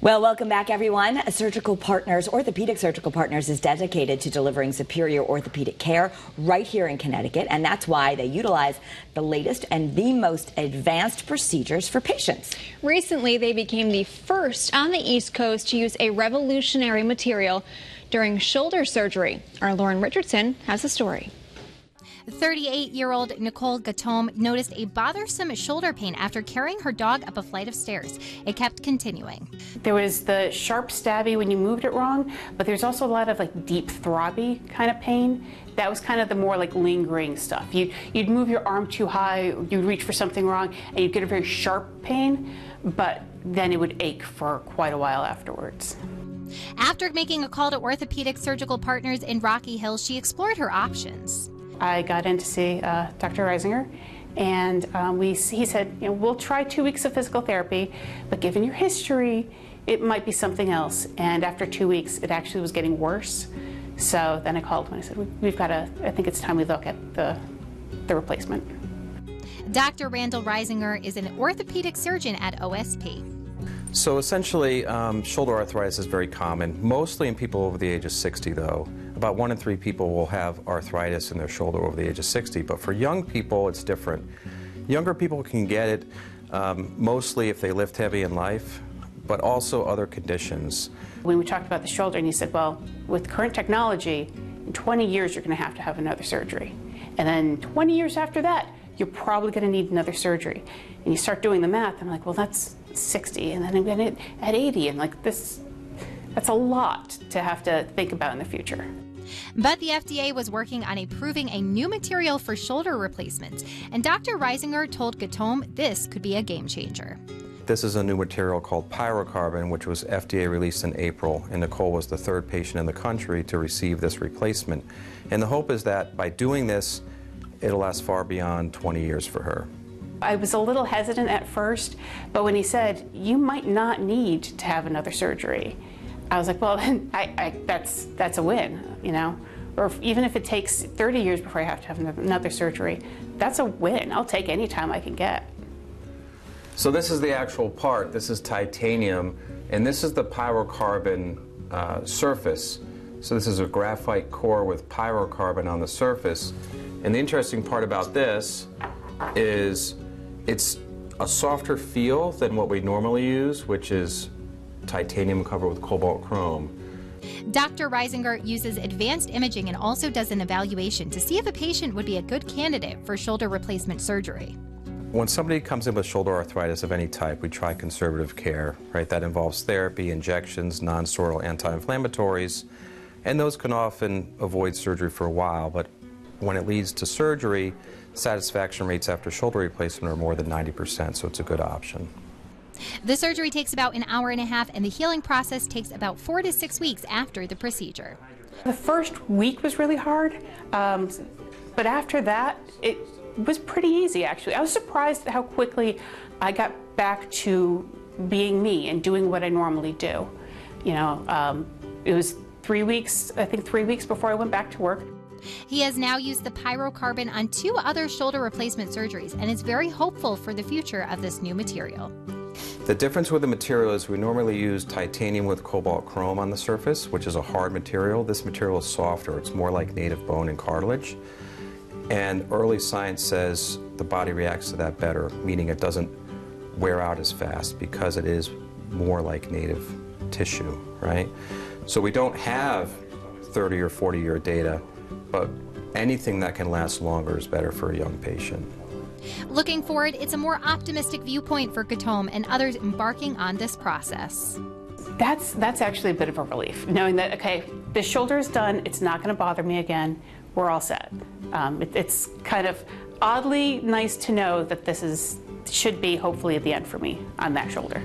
Well, welcome back, everyone. Surgical Partners, Orthopedic Surgical Partners is dedicated to delivering superior orthopedic care right here in Connecticut, and that's why they utilize the latest and the most advanced procedures for patients. Recently, they became the first on the East Coast to use a revolutionary material during shoulder surgery. Our Lauren Richardson has the story. 38-year-old Nicole Gatome noticed a bothersome shoulder pain after carrying her dog up a flight of stairs. It kept continuing. There was the sharp stabby when you moved it wrong, but there's also a lot of like deep throbby kind of pain. That was kind of the more like lingering stuff. You'd move your arm too high, you'd reach for something wrong, and you'd get a very sharp pain, but then it would ache for quite a while afterwards. After making a call to Orthopedic Surgical Partners in Rocky Hill, she explored her options. I got in to see Dr. Reisinger, and he said, we'll try 2 weeks of physical therapy, but given your history, it might be something else. And after 2 weeks, it actually was getting worse. So then I called him and I said, we've got to, I think it's time we look at the replacement. Dr. Randall Reisinger is an orthopedic surgeon at OSP. So essentially, shoulder arthritis is very common, mostly in people over the age of 60, though. About 1 in 3 people will have arthritis in their shoulder over the age of 60, but for young people, it's different. Younger people can get it mostly if they lift heavy in life, but also other conditions. When we talked about the shoulder, and he said, well, with current technology, in 20 years, you're going to have another surgery. And then 20 years after that, you're probably going to need another surgery. And you start doing the math, I'm like, well, that's 60, and then I'm going to at 80, and like that's a lot to have to think about in the future. But the FDA was working on approving a new material for shoulder replacements, and Dr. Reisinger told Gatome this could be a game changer. This is a new material called pyrocarbon, which was FDA released in April, and Nicole was the 3rd patient in the country to receive this replacement. And the hope is that by doing this, it'll last far beyond 20 years for her. I was a little hesitant at first, but when he said, you might not need to have another surgery, I was like, well, that's a win, Or even if it takes 30 years before I have to have another surgery, that's a win. I'll take any time I can get. So this is the actual part. This is titanium, and this is the pyrocarbon surface. So this is a graphite core with pyrocarbon on the surface. And the interesting part about this is it's a softer feel than what we normally use, which is titanium covered with cobalt chrome. Dr. Reisinger uses advanced imaging and also does an evaluation to see if a patient would be a good candidate for shoulder replacement surgery. When somebody comes in with shoulder arthritis of any type, we try conservative care, right? That involves therapy, injections, non-steroidal anti-inflammatories, and those can often avoid surgery for a while, but when it leads to surgery, satisfaction rates after shoulder replacement are more than 90%, so it's a good option. The surgery takes about an hour and a half, and the healing process takes about 4 to 6 weeks after the procedure. The first week was really hard, but after that, it was pretty easy, actually. I was surprised at how quickly I got back to being me and doing what I normally do. It was 3 weeks, I think 3 weeks before I went back to work. He has now used the pyrocarbon on 2 other shoulder replacement surgeries and is very hopeful for the future of this new material. The difference with the material is we normally use titanium with cobalt chrome on the surface, which is a hard material. This material is softer. It's more like native bone and cartilage. And early science says the body reacts to that better, meaning it doesn't wear out as fast because it is more like native tissue, right? So we don't have 30 or 40-year data, but anything that can last longer is better for a young patient. Looking forward, it's a more optimistic viewpoint for Gatome and others embarking on this process. That's actually a bit of a relief, knowing that, okay, the shoulder is done, it's not going to bother me again, we're all set. It's kind of oddly nice to know that this should be hopefully the end for me on that shoulder.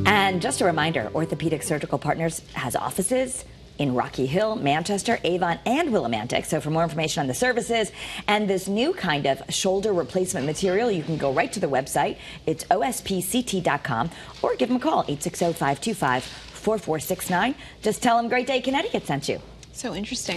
And just a reminder, Orthopedic Surgical Partners has offices in Rocky Hill, Manchester, Avon, and Willimantic. So for more information on the services and this new kind of shoulder replacement material, you can go right to the website. It's ospct.com, or give them a call, 860-525-4469. Just tell them Great Day Connecticut sent you. So interesting.